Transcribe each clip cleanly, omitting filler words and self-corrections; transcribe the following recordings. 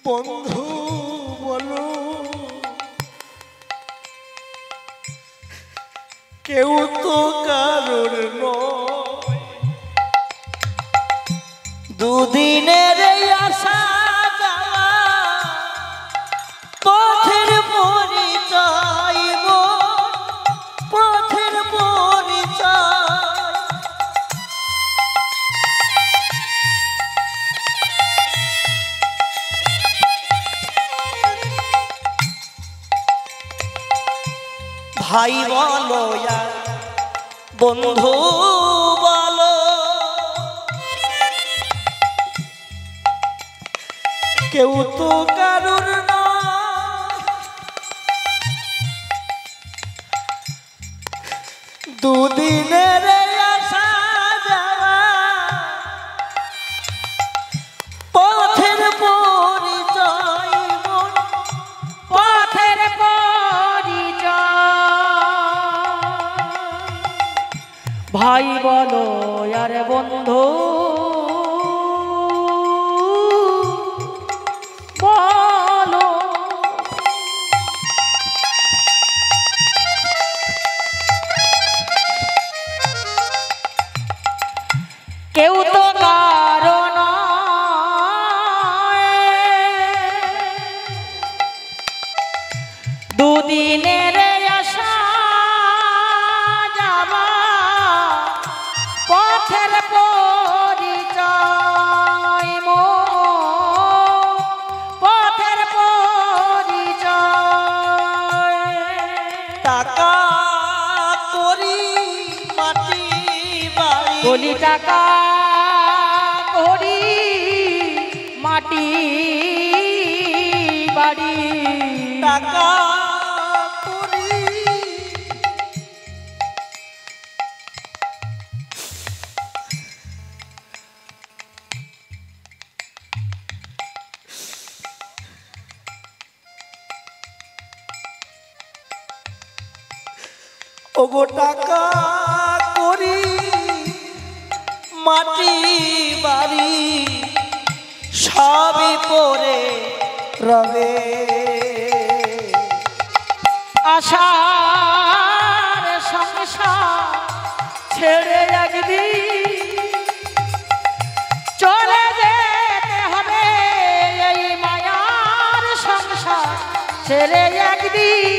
বন্ধু বলো কেউ তো কারোর নয়, দুদিনের আশা যাওয়া পথের পরিচয়, পথের পরিচয়। ভাই বলো আর বন্ধু বলো কেউ তো কারুর নয়, দুদিনের আশা যাওয়া পথের পরিচয়, পথের পরিচয়। ভাই বলো আর বন্ধু বলো কেউ তো কারো নয়, দুদিনের আশা যাওয়া পথের পরিচয়, পথের পরিচয়। টাকা করি মাটি বাড়ি, বলি টাকা করি মাটি বাড়ি, টাকা করি ওগো টাকা করি মাটি বাড়ি সবই পরে রবে, আশার সংসার ছেড়ে একদিন চলে যেতে হবে, এই মায়ার সংসার ছেড়ে একদিন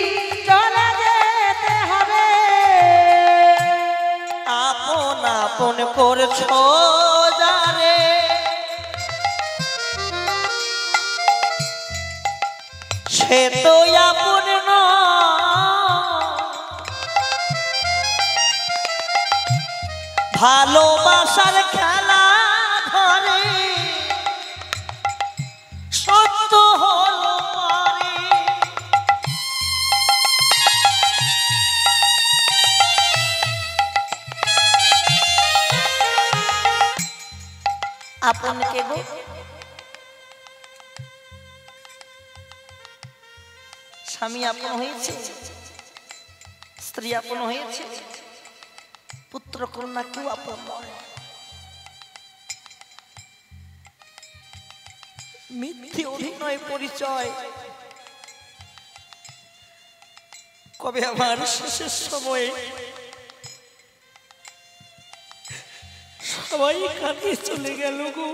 চলে যেতে হবে। আপন আপন করছো যারে সে তো আপন নয়, ভালোবাসার খেলা ঘরে সত্য হলো পরে, আপন কে গো স্বামী আপন হয়েছে, স্ত্রী আপন হয়েছে, পুত্র কন্যা কেউ আপন নয়। মিথ্যে অভিনয় পরিচয় কবে আমার শেষের সময়ে সবাই কাঁদিয়ে চলে গেল গো,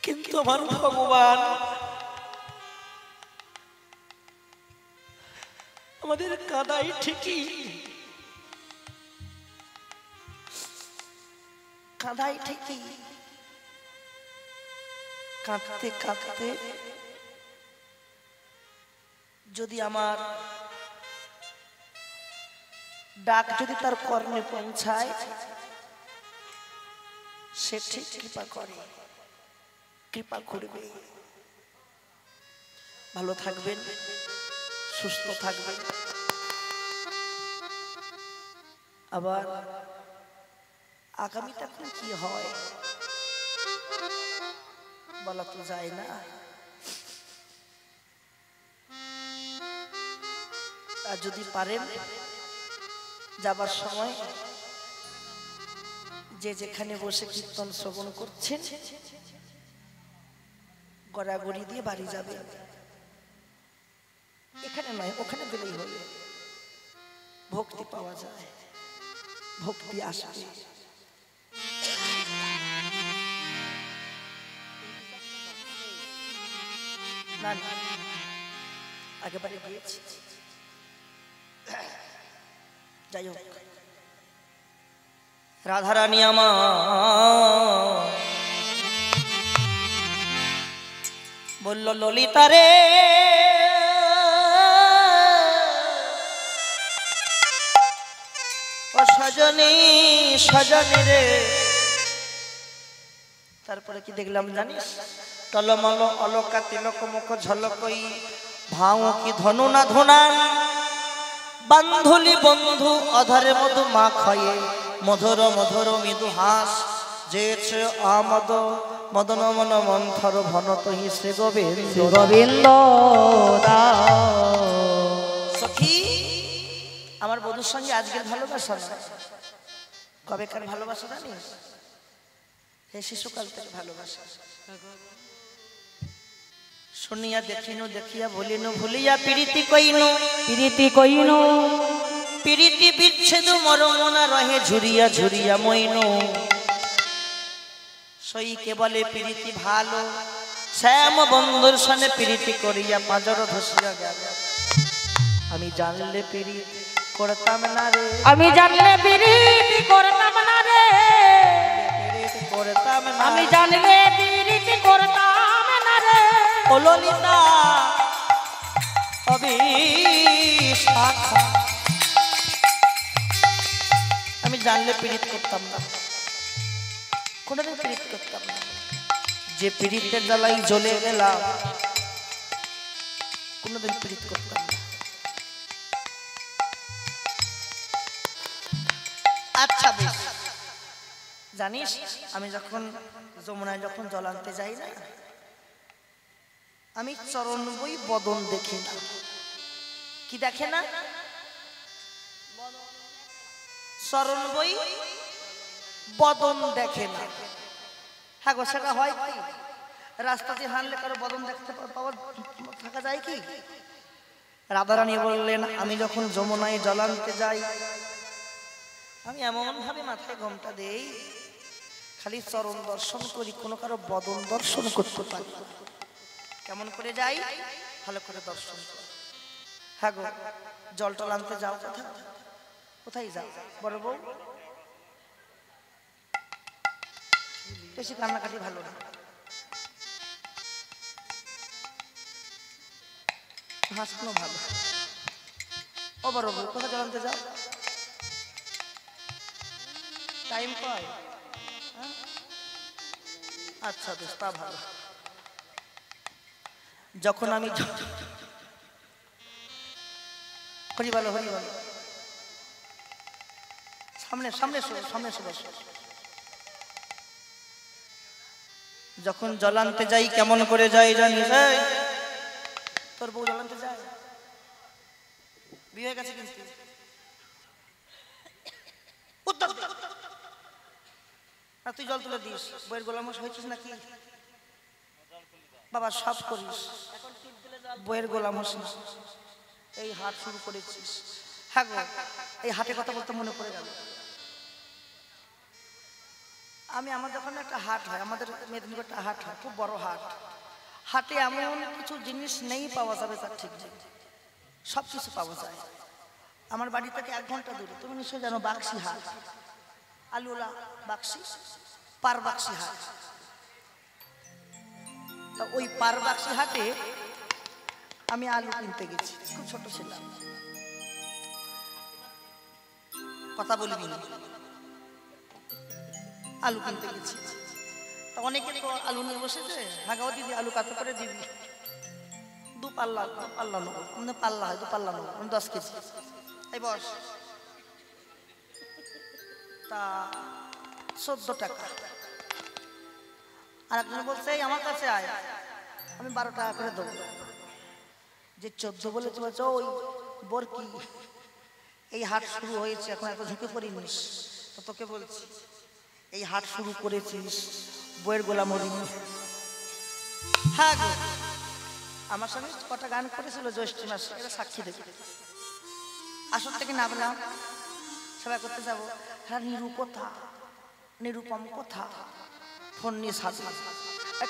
কিন্তু আমার ভগবান আমাদের কাঁদাই ঠিকই, কাঁদাই ঠিকই, কাঁদতে কাঁদতে যদি আমার ডাক যদি তার কর্ণে পৌঁছায় সে ঠিক কৃপা করে, কৃপা করবে। ভালো থাকবেন, সুস্থ থাকবেন, আবার আগামীটা কি হয় বলা তো যায় না। আর যদি পারেন যাবার সময় যে যেখানে বসে কীর্তন শ্রবণ করছেন গড়াগড়ি দিয়ে বাড়ি যাবে, এখানে নয় ওখানে দিলেই হবে। ভক্তি পাওয়া যায়, ভক্তি আসবে। না না আগেবারে গিয়েছি, যাই হোক। রাধারানী আমার বলল ললিতা রে ও সজনী সজনী রে। তারপরে কি দেখলাম জানিস? টলমল অলকা তিলক মুখ ঝলকই ভাও কি ধনু না ধোনা বান্ধুলি বন্ধু অধরে মধু মা খয়ে মধুর মধুর মৃদু হাস যেছে আমদ মদন মন মন্থর ভনত হি শ্রী গোবিন্দ গোবিন্দ সখী আমার বধূর সঙ্গে আজকের ভালোবাসা না, কবেকার ভালোবাসা জানিস? হে শিশুকাল থেকে ভালোবাসা। শুনিয়া দেখিনু দেখিয়া ভুলিনু ভুলিয়া প্রীতি কইনু প্রীতি কইনু প্রীতি বিচ্ছেদ মরমনা রহে ঝুরিয়া ঝুরিয়া মইনু। সই কে বলে প্রীতি ভালো শ্যাম বন্ধুর সনে প্রীতি করিয়া পাঁজর ধসিয়া গেল। আমি জানলে প্রীতি করতাম না রে, আমি জানলে প্রীতি করতাম না রে, করতাম না আমি জানলে প্রীতি করতাম না রে। ও ললিতা অবিশাখা আমি জানলে পীড়িত করতাম না, কোনোদিন পীড়িত করতাম না। যে পীড়িতের জ্বালাই জ্বলে গেলাম কোনোদিন পীড়িত করতাম না। আচ্ছা বেশ, জানিস আমি যখন যমুনায় যখন জল আনতে যাই না, আমি চরণ বই বদন দেখি না। কি দেখে না? চরণ বই বদন দেখে না। হ্যাঁ গো, সেটা হয় কি? রাস্তাতে হাঁটলে কারো বদন দেখতে পাওয়া থাকা যায় কি? রাধারানী বললেন আমি যখন যমুনায় জল আনতে যাই আমি এমন ভাবে মাথায় ঘোমটা দেই খালি চরণ দর্শন করি, কোনো কারো বদন দর্শন করতে পারি। কেমন করে যাই? ভালো করে দর্শন করি। হ্যাঁ গো, জল টল আনতে যাও কোথায়? কোথায় যাও বড় বউ? বেশি কান্নাকাটি ভালো না, হাসনো ভালো। ও বড় বউ কোথায় জল আনতে যাও? টাইম কয়? আচ্ছা বেশ, তা ভালো। যখন আমি হরি বলো হরি বলো, সামনে সামনে সামনে বসো। যখন জল আনতে যাই কেমন করে যাই জানিস? তোর বউ জল আনতে যায়? বিয়ে হয়ে গেছে কিন্তু উত্তর দে। তুই জল তুলে দিস, বইয়ের গোলাম হয়েছিস নাকি? বাবা সব করিস, বইয়ের গোলাম হোস না। এই হাট শুরু করেছিস। হ্যাঁ গো, এই হাটে কথা বলতে মনে পড়ে গেল। আমি আমাদের ওখানে একটা হাট হয়, আমাদের মেদিনীপুর একটা হাট হয়, খুব বড় হাট। হাটে এমন কিছু জিনিস নেই পাওয়া যাবে তার ঠিক নেই, সব কিছু পাওয়া যায়। আমার বাড়ি থেকে 1 ঘন্টা দূরে, তুমি নিশ্চয়ই জানো বাক্সি হাট, আলুলা বাক্সি, পারবাক্সি হাট। তা ওই পারবাক্সি হাটে আমি আলু কিনতে গেছি, খুব ছোট ছিলাম, কথা বলবি না। আলু কিনতে গেছি, তা অনেকে তো আলু নিয়ে বসেছে। হ্যাঁ গো দিদি আলু কত করে দিবি? 2 পাল্লা, পাল্লা নেবো, আমাদের পাল্লা হয় 2 পাল্লা নেবো, 10 কেজি। এই বস, তা 14 টাকা। আর একজন বলছে আমার কাছে আয়, আমি 12 টাকা করে দেবো। যে 14 বলে তুমি বলছো ওই বোর কি, এই হাট শুরু হয়েছে এখন এত ঝুঁকে পড়িনিস। তো তোকে বলছি এই হাট শুরু করেছিস বইয়ের গোলাম হরিণ। হ্যাঁ গো, আমার সঙ্গে কটা গান করেছিল জ্যৈষ্ঠী মাসে, এটা সাক্ষী দেবে। আসর থেকে নামলাম, সেবা করতে যাবো। হ্যাঁ, নিরু কোথা, নিরুপম কোথা, ফোন নিয়ে সাজা,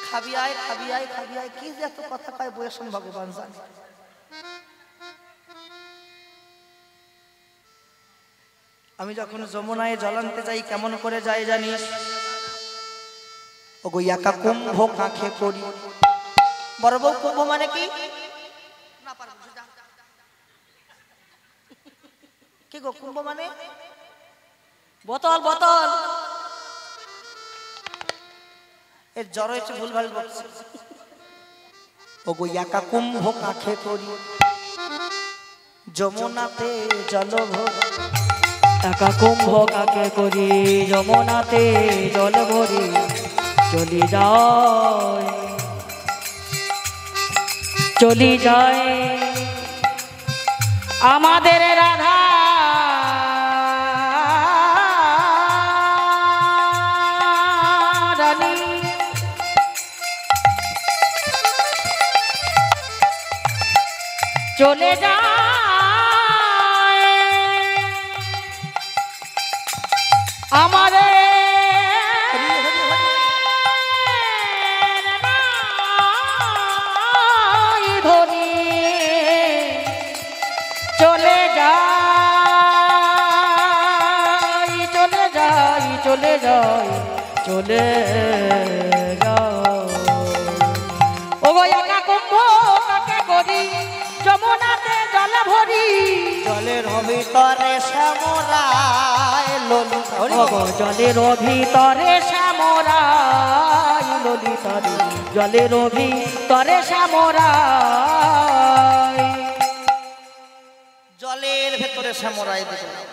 খাবি আয় খাবি আয় খাবি আয়, কি যে এত কথা কয় বইয়ের সঙ্গে ভগবান জানে। আমি যখন যমুনায় জল আনতে যাই, কেমন করে যাই জানিস? ওগো একা কুম্ভ কাঁখে করি। বড় বউ, কুম্ভ মানে কি? কি গো, কুম্ভ মানে? বোতল বোতল। এর জ্বর হয়েছে, ভুলভাল বলছে। ওগো একা কুম্ভ কাঁখে করি, যমুনাতে জল ভরি। একা কুম্ভ কাকে করি, যমুনাতে জল ভরি। চলি যায় চলি যায় আমাদের রাধা রানী। চলে যায় আমাদের ধনী। চলে যাই চলে যাই চলে যাই চলে যাই। ওগো একা কুম্ভ কাকে করি, যমুনাতে জল ভরি। জলের ভিতরে শ্যামরায় ললিত। ওগো জলের ভিতরে শ্যামরায় ললিতারে, জলের ভিতরে শ্যামরায়। জলের ভেতরে শ্যামরায় দেখলাম,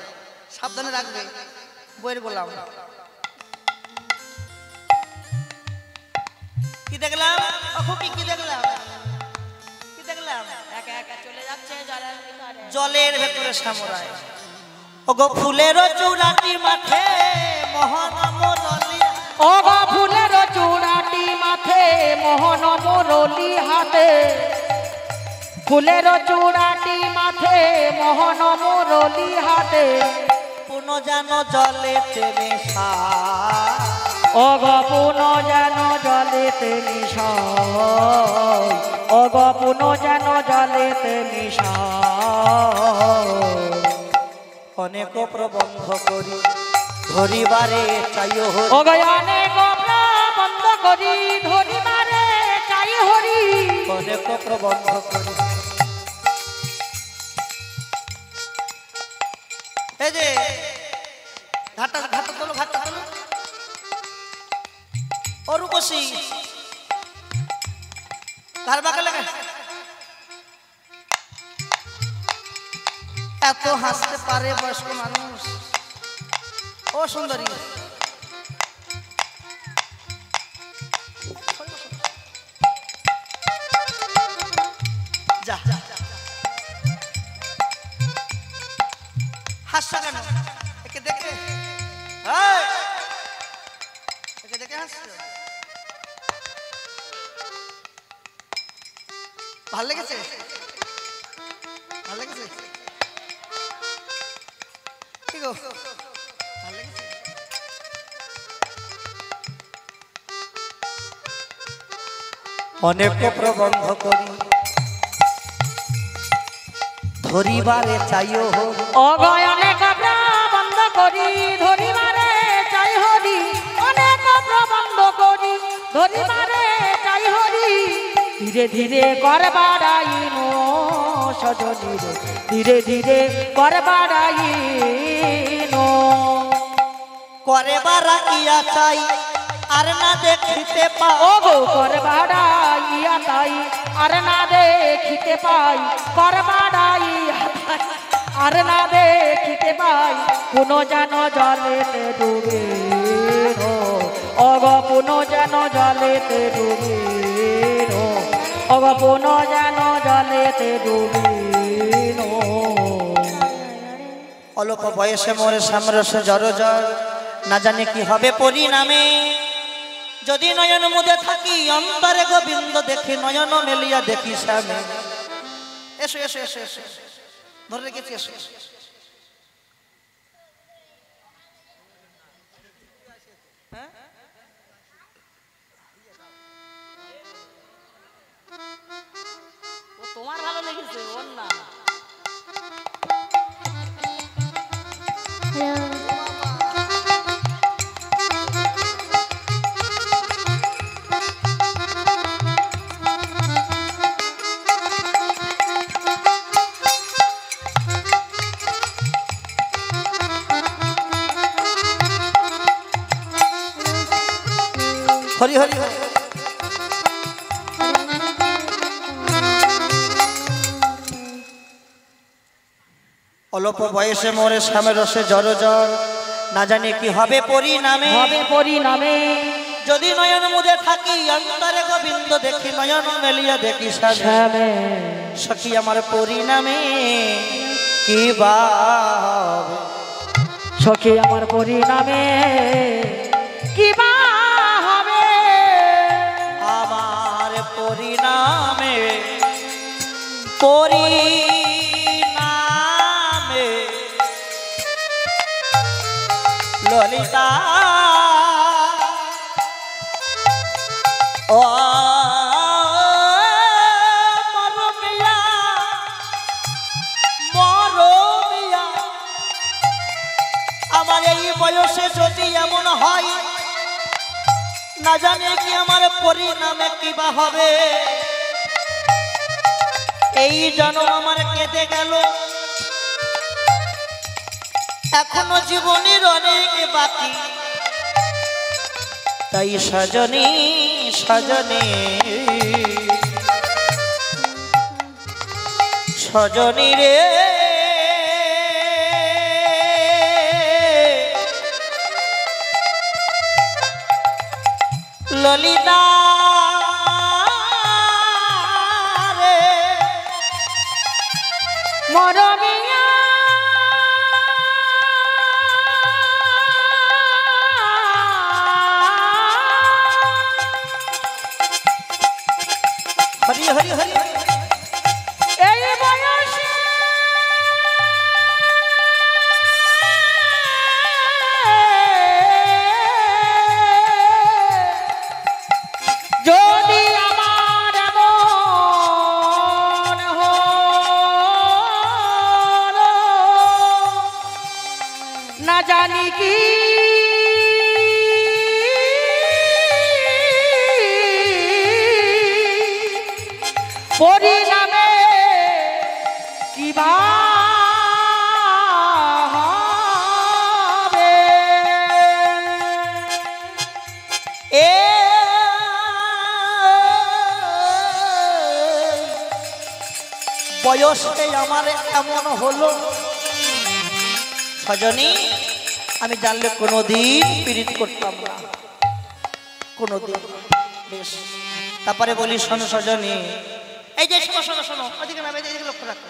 সাবধানে রাখবে বইয়ের গোলাম। কি দেখলাম? কি দেখলাম? কি দেখলাম? একা একা চলে যাচ্ছে জলের ভিতরে। জলের ভেতরে শ্যামরায়। ওগো ফুলের চূড়াটি মাঠে মোহন মুরলী। ওগো ফুলের চূড়াটি মাঠে মোহন মুরলী হাতে। ফুলের চূড়াটি মাঠে মোহন মুরলী হাতে। পুন যেন জলেতে মিশা। ওগো পুন যেন জলেতে মিশাই। ওগো পুন যেন জলেতে মিশাই। অনেক প্রবন্ধ করি ধরিবারে চাইও হরি। ওগো অনেক প্রবন্ধ করি ধরিবারে চাই হরি। অনেক প্রবন্ধ করি। এই যে ঘাটটা ঘাটটা তোলো, ঘাটটা তোলো। অরূপসী ধার বাঁকা লাগে। এত হাসতে পারে বয়স্ক মানুষ। ও সুন্দরী, যা হাসছো কেন? একে দেখে, একে দেখে হাসছো? ভাল লেগেছে? ভাল লেগেছে? কি গো, ভাল লেগেছে? অনেক প্রবন্ধ করি ধরিবারে চাইও হরি। ওগো অনেক প্রবন্ধ করি ধরিবারে চাই হরি। অনেক প্রবন্ধ করি ধরিবারে চাই হরি। ধীরে ধীরে কর বাড়াইনো সজনী রে, ধীরে ধীরে কর বাড়াইনো। করে বাড়াইয়া চাই আর না দেখিতে পাই। ওগো কর বাড়াইয়া তাই আর না দেখিতে পাই। কর বাড়াইয়া তাই আর না দেখিতে পাই। পুন যেন জলেতে ডুবে ওগো পুন যেন জলেতে ডুবে। ওগো পুন যেন জলেতে ডুবে। অল্প বয়সে মোরে সামরসে জর জর না জানে কি হবে পরিণামে। যদি নয়ন মুদে থাকি অন্তরে গোবিন্দ দেখি, নয়ন মেলিয়া দেখি শ্যামে। এসো এসো এসো এসো, ধরে রেখেছি, এসো। তোমার ভালো লেগেছে ওর না? হরি হরি হরি। অল্প বয়সে মোরে শ্যামের রসে জর জর, না জানি কি হবে পরিণামে। হবে পরিণামে। যদি নয়ন মুদে থাকি অন্তরে গোবিন্দ দেখি, নয়ন মেলিয়া দেখি শ্যামে। সখী আমার পরিণামে কি বা হবে? সখী আমার পরিণামে কি বা হবে? আমার পরিণামে পরিণামে ললিতা ও মরমিয়া মরমিয়া, আমার এই বয়সে যদি এমন হয়, না জানে কি আমার পরিণামে কি বা হবে। এই জন্ম আমার কেটে গেল, এখনো জীবনের অনেক বাকি। তাই সজনী সজনী সজনী রে, ললিতা রে মরমিয়া হরি হরি হরি। এই বয়সে যদি আমার এমন হলো, না জানি কি পরিণামে কি বা হবে। এ বয়সে আমার এমন হলো, সজনী আমি জানলে কোনোদিন পীড়িত করতাম না, কোনোদিন। বেশ, তারপরে বলি শোনো সজনী, এই যে শোনো শোনো শোনো, ওদিকে নামে, এদিকে লক্ষ্য রাখো।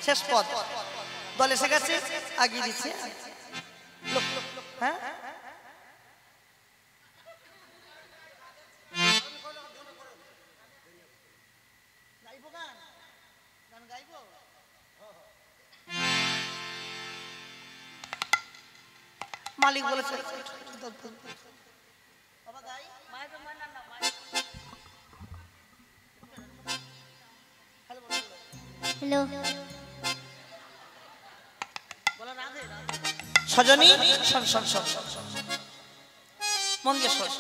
শেষ পথ, দল এসে গেছে, আগিয়ে দিচ্ছে। হ্যাঁ মালিক বলেছে হ্যালো সজনী শোন শোন শোন শোন শোন, মন দিয়ে শোন।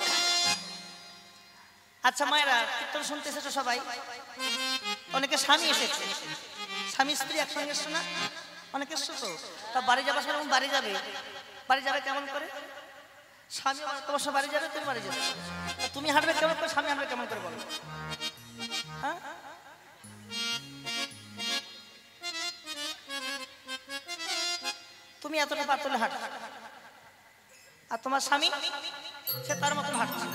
আচ্ছা মায়েরা, কীর্তন শুনতে এসেছো সবাই? অনেকে স্বামী এসেছে, স্বামী স্ত্রী একসঙ্গে এসছো না? অনেকে এসছো তো। তা বাড়ি যাবার সময় বাড়ি যাবে, বাড়ি যাবে কেমন করে? স্বামী তোমার সাথে বাড়ি যাবে, তুমি বাড়ি যাবে। তুমি হাঁটবে কেমন করে, স্বামী হাঁটবে কেমন করে বলো? হ্যাঁ তুমি এতটা পাতলে হাঁটো, আর তোমার স্বামী সে তার মতন হাঁটছে।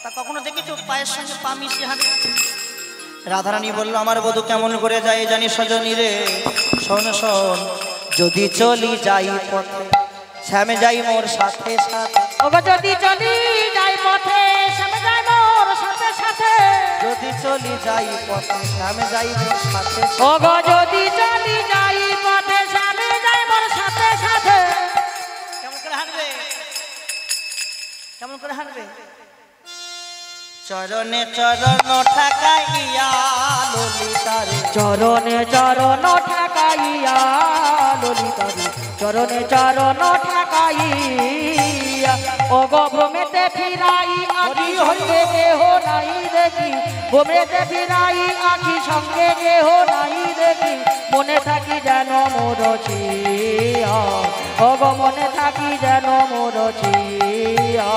তা কখনো দেখেছো পায়ের সঙ্গে পা মিশিয়ে হাঁটে? রাধারানী বললো আমার বধূ কেমন করে যায় জানি সজনী রে, শোন শোন, যদি চলি যাই পথে শ্যামে যাই মোর সাথে সাথে ওগো যদি চলি যাই পথে শ্যামে যাই মোর সাথে সাথে যদি চলি যাই পথে শ্যামে যাই মোর সাথে ওগো যদি চলি যাই পথে শ্যামে যাই মোর সাথে সাথে। কেমন করে হাঁটবে কেমন করে হাঁটবে চরণে চরণ ঠাকাইয়া ললিতারে চরণে চরণ ঠাকাইয়া ললিতারে চরণে চরণ ঠাকাইয়া ওগো ভ্রমেতে ফিরাই আখি সঙ্গে কেহ নাই দেখি ভ্রমেতে ফিরাই আখি সঙ্গে কেহ নাই দেখি মনে থাকি যেন মোর ছিয়া ওগো মনে থাকি যেন মোর ছিয়া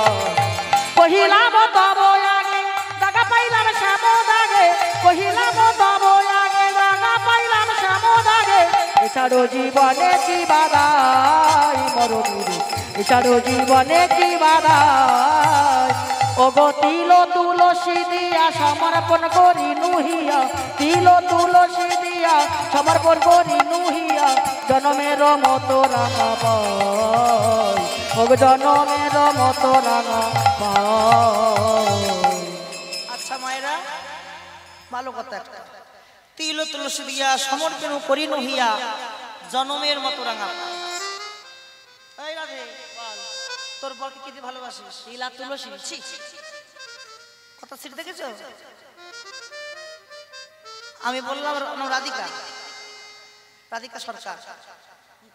কহিলাম তব আগে দাগা পাইলাম শ্যামদাগে কহিলাম তব আগে দাগা পাইলাম শ্যামদাগে এছাড়ো জীবনে কি বাদাই মরণীরে এছাড়ো জীবনে কি বাদাই ওগো তিল তুলসী দিয়া সমর্পণ করি নুহিয়া তিল তুলসী দিয়া সমর্পণ করি নুহিয়া জনমের মতো রাঙা পাই ওগো জনমের মতো রাঙা পাই। আচ্ছা মায়েরা ভালো কথা একটা তিল তুলসী দিয়া সমর্পণ করি নহিয়া জনমের মতো রাঙা এই রাধে তোর বরকে কি দিয়ে ভালোবাসিস তিল আর তুলসী ছি কথা সিট দেখেছো আমি বললাম রাধিকা রাধিকা সরকার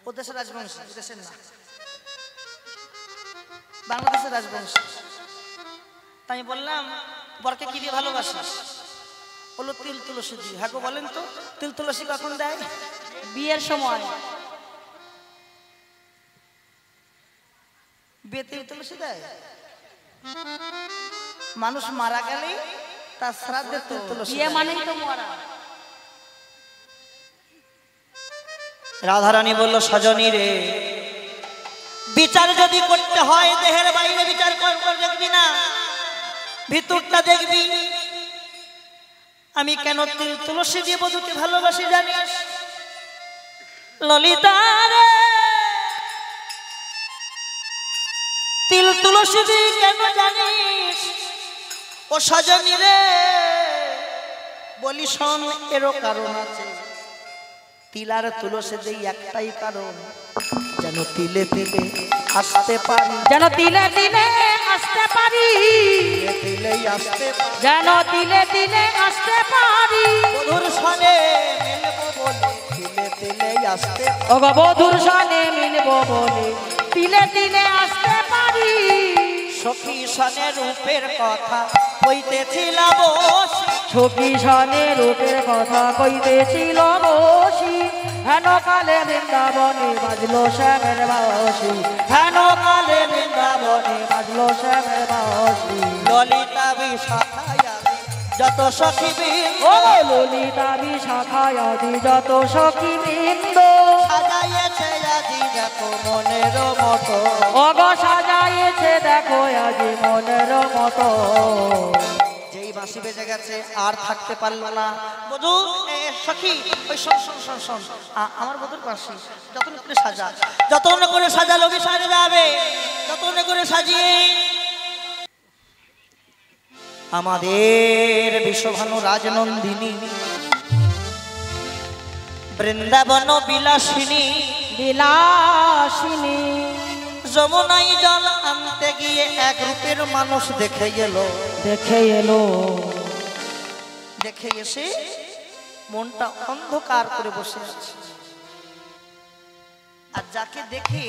ও দেশের রাজবংশী দেশের না বাংলাদেশের রাজবংশী তাই আমি বললাম বরকে কি দিয়ে ভালোবাসিস বললো তিল তুলসী দিয়ে হ্যাঁ বলেন তো তিল তুলসী কখন দেয় বিয়ের সময় বিয়ে তিল তুলসী দেয় মানুষ মারা গেলে তার শ্রাদ্ধে তিল তুলসী বিয়ে মানেই তো মরা। রাধারানী বলল সজনী রে বিচার যদি করতে হয় দেহের বাইরে বিচার করে দেখবি না ভিতরটা দেখবি আমি কেন তিল তুলসী দিয়ে বধূকে ভালোবাসি জানিস ললিতা রে তিল তুলসী দিয়ে কেন জানিস ও সজনী রে বলি শোন এরও কারণ আছে তিল আর তুলসী দিয়ে একটাই কারণ যেন তিলে তিলে আসতে পারি যেন তিলে তিলে আসতে পারি তিলেই আসতে পারি যেন তিলে তিলে আসতে পারি বধুর সনে মিলবো বলে তিলে তিলেই আসতে ওগো বধুর সনে মিলবো বলে তিলে তিলে আসতে পারি সখী সনে রূপের কথা কইতেছিলাম বসি সখী সনে রূপের কথা কইতেছিল বসি হেন কালে বৃন্দাবনে বাজলো শ্যামের বাঁশি হেন কালে বৃন্দাবনে বাজলো শ্যামের বাঁশি ললিতা বিশাখায় যত সখী বৃন্দ ও ললিতা বিশাখায় আদি যত সখী বৃন্দ সাজাইয়েছে আজি দেখো মনের মতো ওগো সাজাইয়েছে দেখো আজি মনের মতো যেই বাঁশি বেজে গেছে আর থাকতে পারলো না বধূ সখী ওই শোন শোন শোন শোন আমার বধূর বাঁশি যতন করে সাজা যতন করে সাজালো সাজে যাবে যতন করে সাজিয়ে আমাদের বিশ্বভানু রাজনন্দিনী বৃন্দাবন বিলাসিনী বিলাসিনী যমুনাই জল আনতে গিয়ে এক রূপের মানুষ দেখে এলো দেখে এসে মনটা অন্ধকার করে বসে আছে আর যাকে দেখে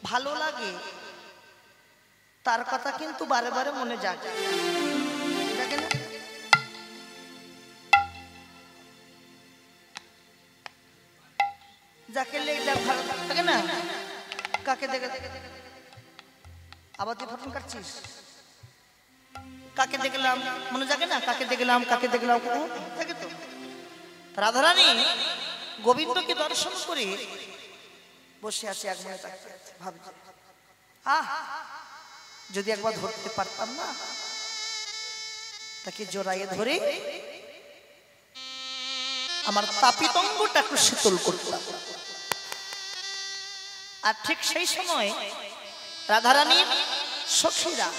ভালো লাগে তার কথা কিন্তু বারে বারে মনে জাগে না যাকে লেগে ভালো থাকে না কাকে দেখে আবার তুই ফোন কাটছিস কাকে দেখলাম মনে জাগে না কাকে দেখলাম থাকে তো রাধারানী গোবিন্দকে দর্শন করে বসে আছে এক মনে ভাবছে যদি একবার ধরতে পারতাম না তাকে জড়াইয়ে ধরে আমার তাপিত অঙ্গটা একটু শীতল করতাম আর ঠিক সেই সময় রাধারানীর সখীরা,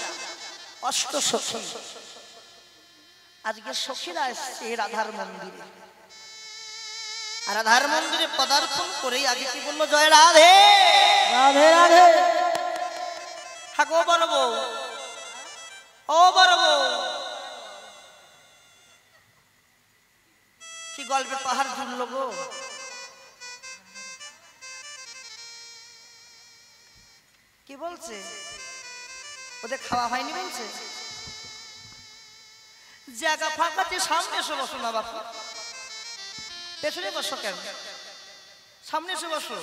অষ্ট সখী, আজকে সখীরা এসছে রাধার মন্দিরে। আর রাধার মন্দিরে পদার্পণ করেই আগে কি বললো, জয় রাধে রাধে রাধে। হ্যাঁ গো বড় বউ, ও বড় বউ, কি গল্পে পাহাড় জুড়লো গো। কি বলছে, ওদের খাওয়া হয়নি বলছে। জায়গা ফাঁকাতে সামনে এসে বসো না বাপু, পেছনে বসো কেন, সামনে এসে বসো।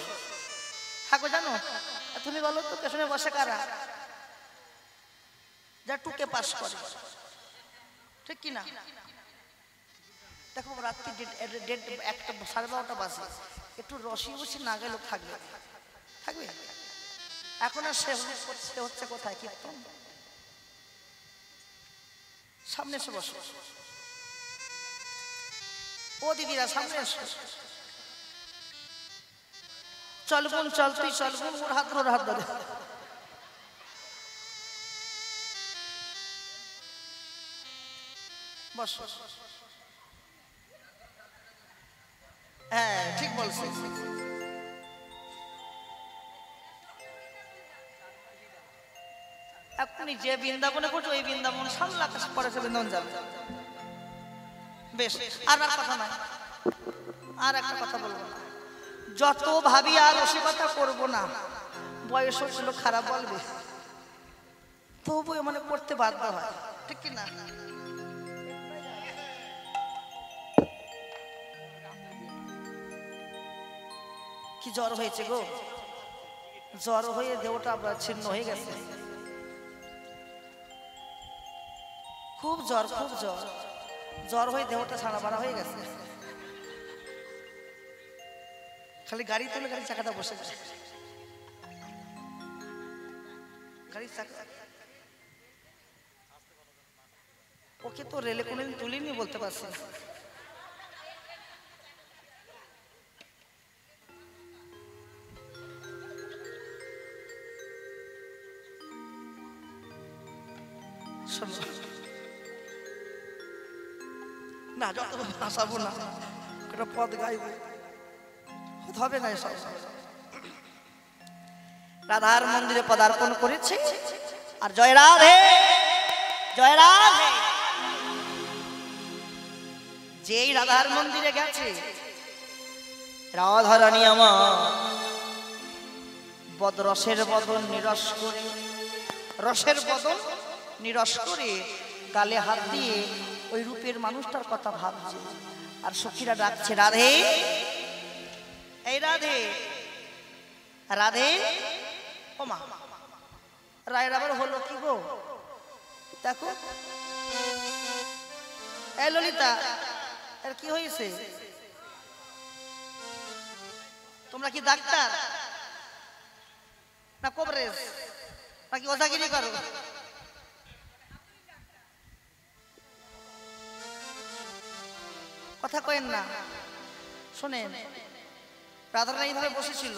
থাকো জানো, তুমি বলো তো পেছনে বসে কারা, যা টুকে পাস করে, ঠিক কিনা। দেখো রাত্রি 1:30 বাজে, একটু রসি বসি না গেল থাকবে থাকবে। এখন আর সে হচ্ছে কোথায় কীর্তন, সামনে এসে বসো। ও দিদিরা সামনে এসো, চল বোন চল, তুই চল বোন, ওর হাত ধরে বস। হ্যাঁ ঠিক বলছি। আপনি যে বৃন্দাবনে করছো ওই বৃন্দাবন সামনে আকাশ পরে সে বৃন্দাবন যাবে। বেশ, আর কথা নাই, আর একটা কথা বলবো না। যত ভাবি আর রসিকতা করবো না, বয়স ছিল খারাপ বলবে, তবু মানে করতে বাধ্য হয়, ঠিক কি না। কি জ্বর হয়েছে গো, জ্বর হয়ে দেহটা ছিন্ন হয়ে গেছে, খুব জ্বর, খুব জ্বর, জ্বর হয়ে দেহটা ছাড়া বাড়া হয়ে গেছে। খালি গাড়ি তুলে গাড়ি চাকাটা বসে গেছে, গাড়ির চাকা। ওকে তো রেলে কোনোদিন তুলিনি বলতে পারছি না। না যত হাসাবো না, একটা পদ গাইব হবে না। সব রাধার মন্দিরে পদার্পণ করেছে, আর জয় রাধে জয় রাধে। যেই রাধার মন্দিরে গেছে, রাধারানী আমার রসের বদন নিরস করে, রসের বদন নিরস করে গালে হাত দিয়ে ওই রূপের মানুষটার কথা ভাবছে। আর সখীরা ডাকছে রাধে, এই রাধে রাধে। ও মা, রায়ের আবার হলো কি গো, দেখো। এই ললিতা, এর কি হয়েছে? তোমরা কি ডাক্তার না কবরেজ নাকি ওজাগিরি করো? কথা কয়েন না, শোনেন। রাধারানী এইভাবে বসেছিল,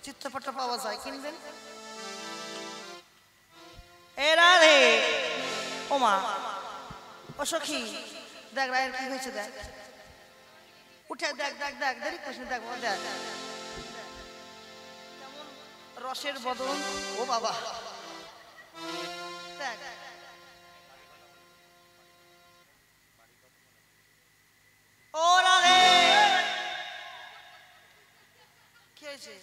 চিত্রপটটা পাওয়া যায়, কিনবেন। এ রাধে, ও মা, ও সখী, দেখ রায়ের কি হয়েছে, দেখ উঠে দেখ দেখ দেখ, দেরি করিস না, দেখ দেখ রসের বদন। ও বাবা, দেখ ও রাধে, কি হয়েছে?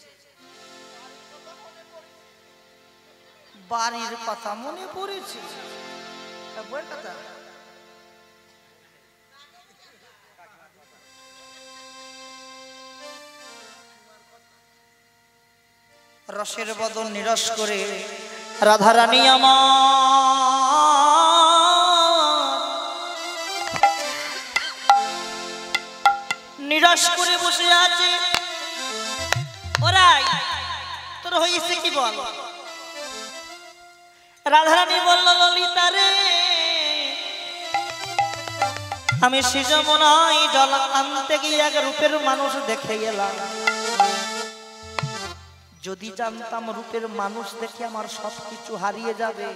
বাড়ির কথা মনে পড়েছে, বইয়ের কথা। রসের বদন নিরস করে রাধারানী আমার নিরস করে বসে আছে। ওরাই তোর হয়েছে কি বল? রাধারানী বলল, ললিতা রে, আমি সৃজমনায় জল আনতে গিয়ে এক রূপের মানুষ দেখে গেলাম। যদি জানতাম রূপের মানুষ দেখে আমার সবকিছু হারিয়ে যাবে,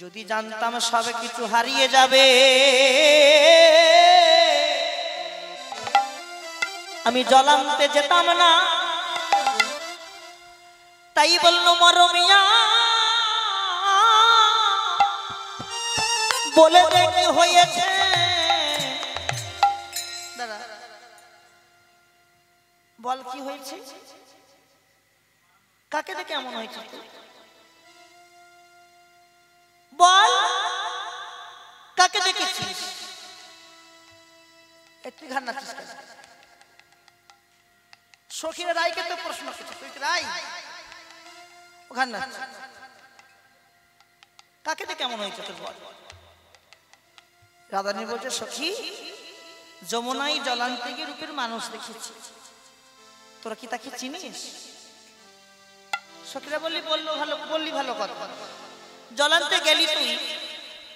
যদি জানতাম সব কিছু হারিয়ে যাবে, আমি জলান্তে যেতাম না। তাই বলল মরমিয়া বলে দে কি হয়েছে। দাদা বল কি হয়েছে, কাকে দেখে এমন হয়েছে বল, কাকে দেখেছিস? একটু ঘাড় নাচিস কেন? সখীরা রায়কে তো প্রশ্ন করছে, তুই রায় ওখানে নাচ, কাকে দেখে এমন হয়েছে তোর বল? রাধারানী বলছে সখী যমুনাই জলান্তে গিয়ে রূপের মানুষ দেখেছি, তোরা কি তাকে চিনিস? সখীরা বললি ভালো কথা, জলান্তে গেলি তুই,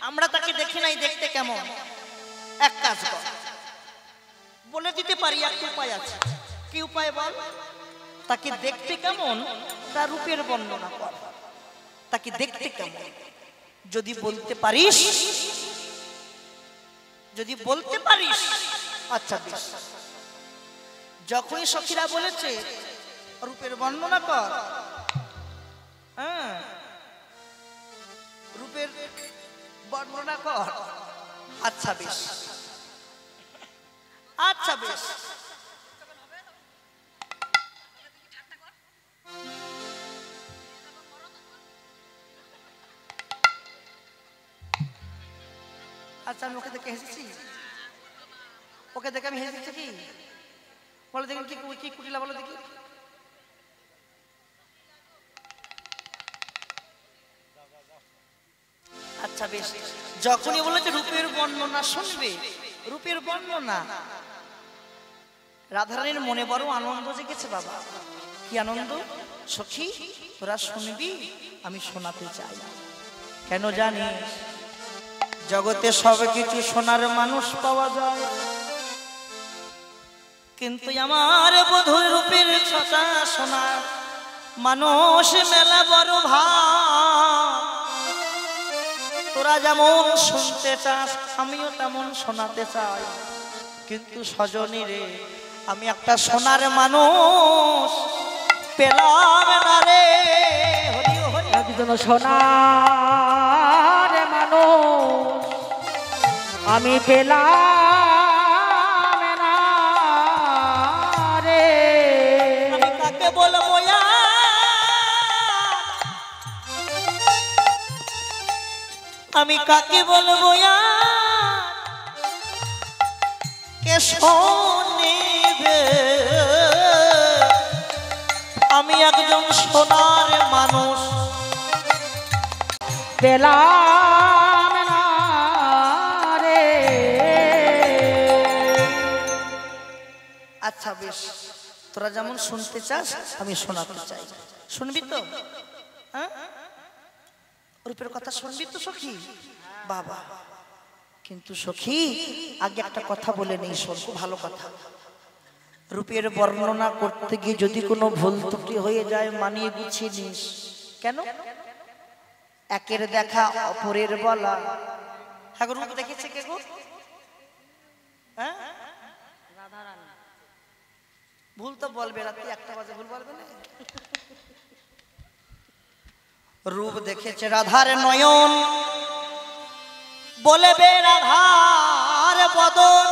আমরা তাকে দেখি নাই, দেখতে কেমন? এক কাজ কর, বলে দিতে পারি একটা উপায় আছে। কি উপায় বল? তাকে দেখতে কেমন তার রূপের বর্ণনা কর, তাকে দেখতে কেমন যদি বলতে পারিস, যদি বলতে পারিস আচ্ছা বেশ। যখনই সখীরা বলেছে রূপের বর্ণনা কর, হ্যাঁ রূপের বর্ণনা কর, আচ্ছা বেশ, আচ্ছা বেশ। আচ্ছা আমি ওকে দেখে হেসেছি, ওকে দেখে আমি হেসেছি কি? বলো দেখি কি কুটিলা, বলো দেখি। আচ্ছা বেশ, যখনই বলেছে রূপের বর্ণনা শুনবে, রূপের বর্ণনা, রাধারানীর মনে বড় আনন্দ জেগেছে বাবা। কি আনন্দ? সখী তোরা শুনবি, আমি শোনাতে চাই। কেন জানিস? জগতে সব কিছু শোনার মানুষ পাওয়া যায়, কিন্তু আমার বধূর রূপের কথা শোনার মানুষ মেলা বড় ভাব। তোরা যেমন শুনতে চাস আমিও তেমন শোনাতে চাই, কিন্তু সজনী রে আমি একটা সোনার মানুষ পেলাম না রে। একজন সোনার মানুষ আমি পেলাম না রে। আমি কাকে বলবো, আমি কাকে বলবো, কে শোনেবে? আমি একজন সোনার মানুষ পেলাম না রে। আচ্ছা বেশ, তোরা যেমন শুনতে চাস আমি শোনাতে চাই, শুনবি তো? হ্যাঁ রূপের কথা শুনবি তো সখী? বাবা, কিন্তু সখী আগে একটা কথা বলে নেই, শোন, ভালো কথা। রূপের বর্ণনা করতে গিয়ে যদি কোনো ভুল ত্রুটি হয়ে যায় মানিয়ে গুছিয়ে নিস। কেন? একের দেখা অপরের বলা। হ্যাঁ রূপ দেখেছে কে গো? হ্যাঁ ভুল তো বলবে, রাত্রি 1টা বাজে ভুল বলবে না। রূপ দেখেছে রাধার নয়ন, বলবে রাধার বদন।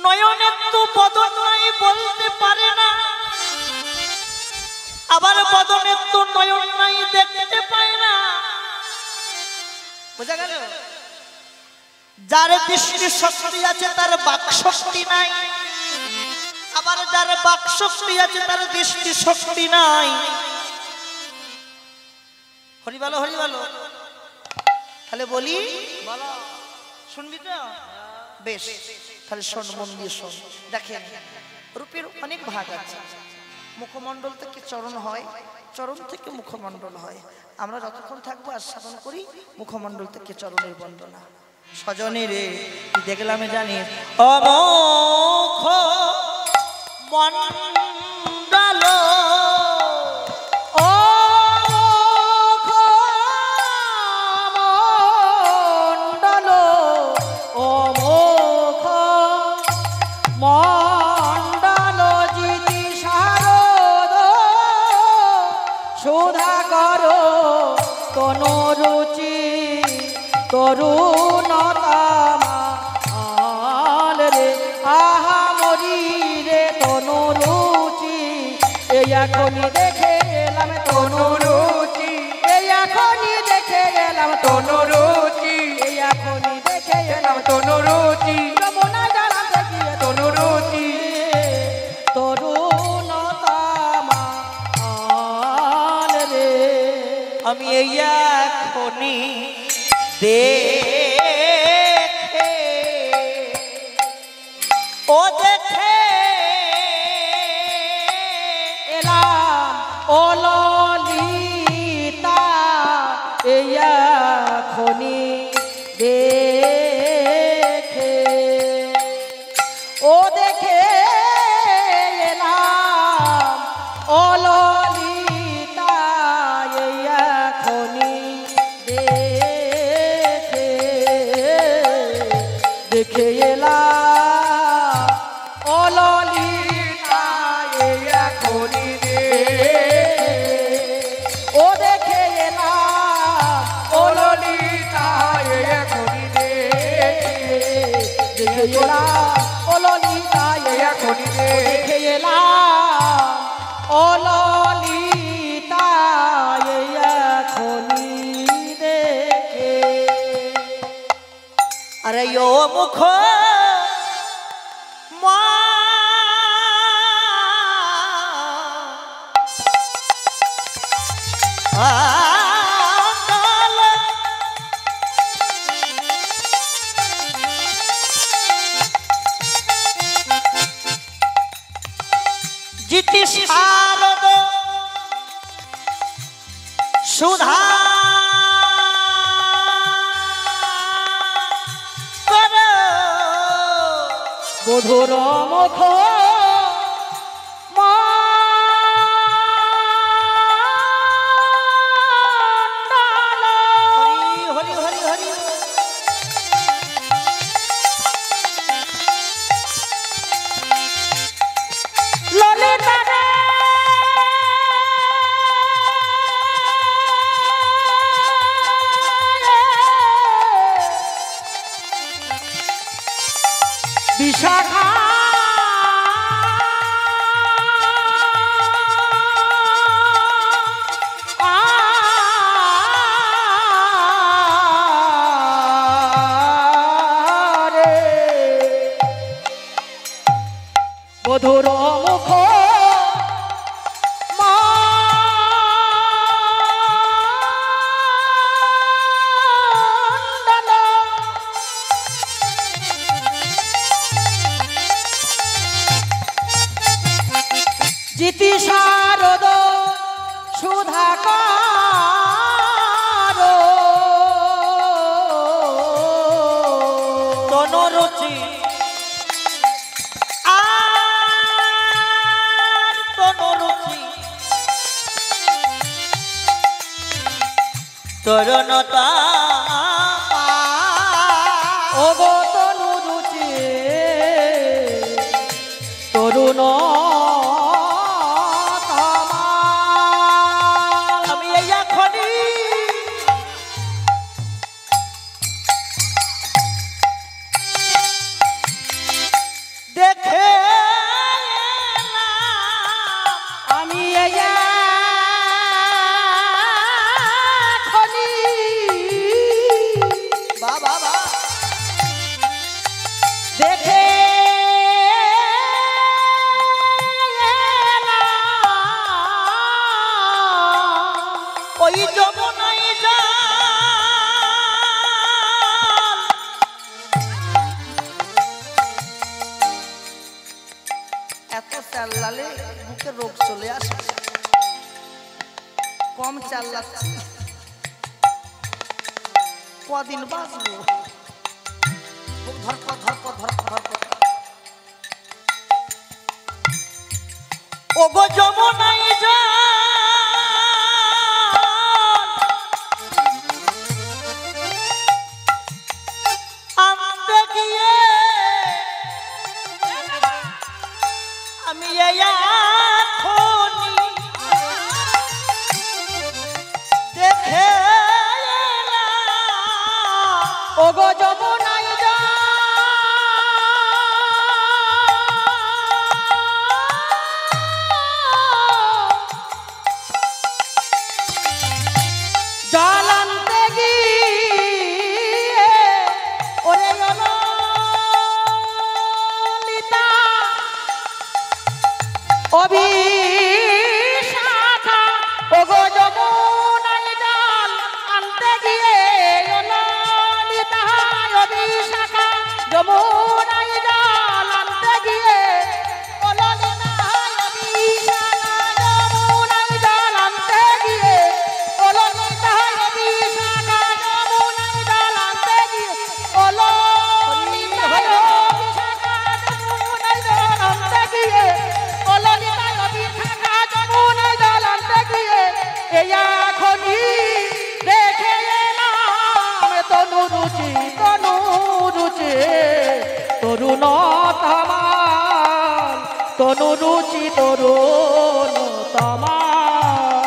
নয়নের তো বদন নাই বলতে পারে না, আবার বদনের তো নয়ন নাই দেখতে পায় না। বোঝা গেল? যার দৃষ্টি শক্তি আছে তার বাক শক্তি নাই, আবার যার বাক শক্তি আছে তার দৃষ্টি শক্তি নাই। হরি বলো, হরি বলো। তাহলে বলি, বলো, শুনবি তো? বেশ, তাহলে শোন, মন দিয়ে শোন। দেখেন রূপের অনেক ভাগ আছে। মুখমণ্ডল থেকে চরণ হয়, চরণ থেকে মুখমণ্ডল হয়। আমরা যতক্ষণ থাকবো আস্বাদন করি মুখমণ্ডল থেকে চরণের বন্দনা। সজনী রে কি দেখলাম জানি, অমোখ মন্ডল ও মন্ডল ও মুখ মন্ডল জিতি শারদ সুধা কর তনু রুচি তরুণতামাল রে আহা মরি রে তনু রুচি এই এখনই দেখে গেলাম তনু রুচি এই এখনই দেখে গেলাম তনু রুচি এই এখনই দেখে গেলাম তনু রুচি যমুনা জানা দেখিয়ে তনু রুচি তরুণতামাল রে আমি এই এখনই দেখে ও দেখে এলাম ও ললিতা এই এখনই দেখে ও দেখে এলাম ও ললিতা এই এখনই দেখে এলাম ও ললিতা এই এখনই ও দেখে এলাম ও ললিতা এই এখনই দেখে এলাম ও ললিতা এই এখনই দেখে এলাম ও ললিতা এই এখনই দেখে আরে ও মুখ মন্ডল জিতি শারদ সুধা কর বধুর মুখ মন্ডল হরি হরি হরি হরি ললিতা রে বিশাখা রে বধুর মুখ মন্ডল জিতি শারদ সুধা কর তনু রুচি আর তনু রুচি তরুণতা ও গো তনু রুচি তরুণ আমি এই এখনই দেখে আমি এখনই বাবা দেখে ওই যমুনাই যা এত চাল্লালে বুকে রোগ চলে আসে কম চাল্লাচ্ছি কদিন বাঁচবো ধরপ ধরপ ধরপ ধরপ ওগো যমুনাই জল আনতে গিয়ে আমি এখনই দেখে ওগো যমুনাই জল আনতে গিয়ে ওরে ললিতা অভিশাখা ওগো যমুনাই জল আনতে গিয়ে ললিতা অভিশাখা যমুনাই জল আনতে গিয়ে ললিতা অভিশাখা যমুনাই জল আনতে গিয়ে ললিতা অভিশাখা যমুনাই জল আনতে গিয়ে ললিতা অভিশাখা যমুনাই জল আনতে গিয়ে ললিতা অভিশাখা যমুনাই জল আনতে গিয়ে এই এখনই দেখে এলাম তনু রুচি তরুণ তামাল তনু রুচি তরুণ তামাল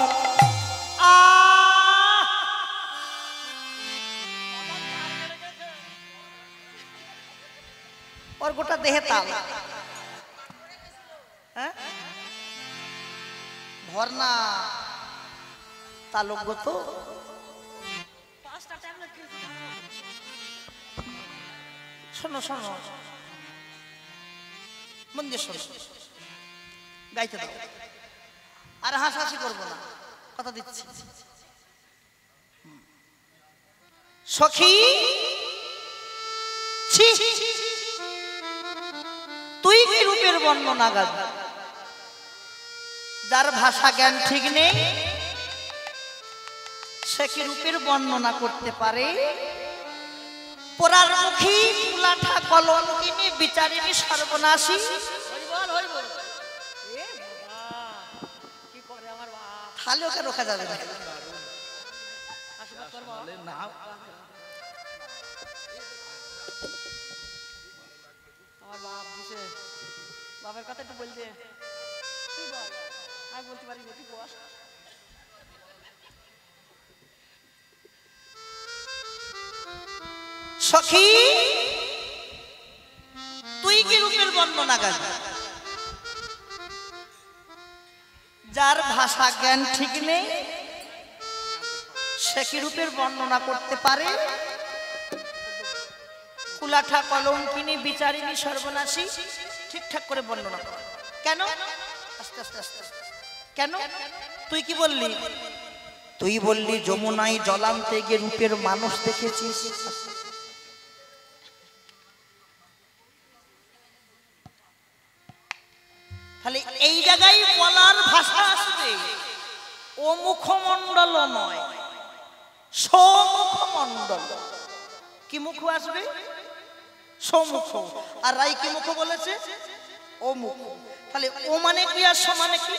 ওর গোটা দেহে তাল হ্যাঁ ভর না তালুক তো শোনো শোনো মন দিয়ে শোনো গাইতে দাও আর হাসাহাসি করবো না কথা দিচ্ছি সখী ছি তুই কি রূপের বর্ণনা গাবি যার ভাষা জ্ঞান ঠিক নেই সে কি রূপের বর্ণনা করতে পারে পোড়ার মুখী ফুলাঠা কলঙ্কিনী বিচারিণী সর্বনাশী তাহলে ওকে রোখা যাবে না আমার বাপ দিছে বাপের কথা একটু বলতে তুই বল আমি বলতে পারি তুই বল সখী তুই কি রূপের বর্ণনা গাবি যার ভাষা জ্ঞান ঠিক নেই সে কি রূপের বর্ণনা করতে পারে কুলাঠা কলঙ্কিনী বিচারিণী সর্বনাশী ঠিকঠাক করে বর্ণনা করে কেন আস্তে আস্তে আস্তে কেন তুই কি বললি তুই বললি যমুনায় জলান্তে গিয়ে রূপের মানুষ দেখেছিস তাহলে এই জায়গায় বলার ভাষা আসবে ও মুখমণ্ডল নয় সমুখমণ্ডল কি মুখ আসবে সমুখ আর রাই কি মুখ বলেছে ও মুখ তাহলে ও মানে কি আর সমানে কি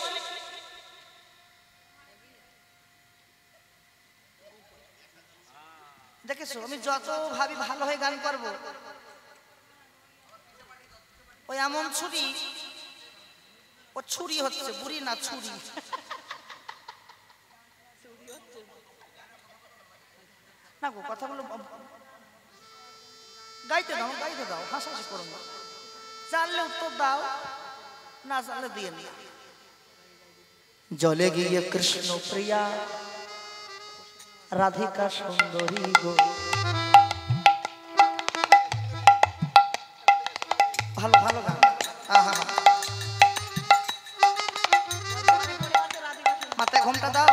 দেখেছো আমি যত ভাবি ভালো হয়ে গান করবো ওই এমন ছুরি ও ছুরি হচ্ছে বুড়ি না ছুরি না গো কথাগুলো গাইতে দাও হাসাহাসি করো না জানলে উত্তর দাও না জানলে দিয়ে নি জলে গিয়ে কৃষ্ণ প্রিয়া রাধিকা সুন্দরী গো ভালো ভালো গান আহা মাথায় ঘোমটা দাও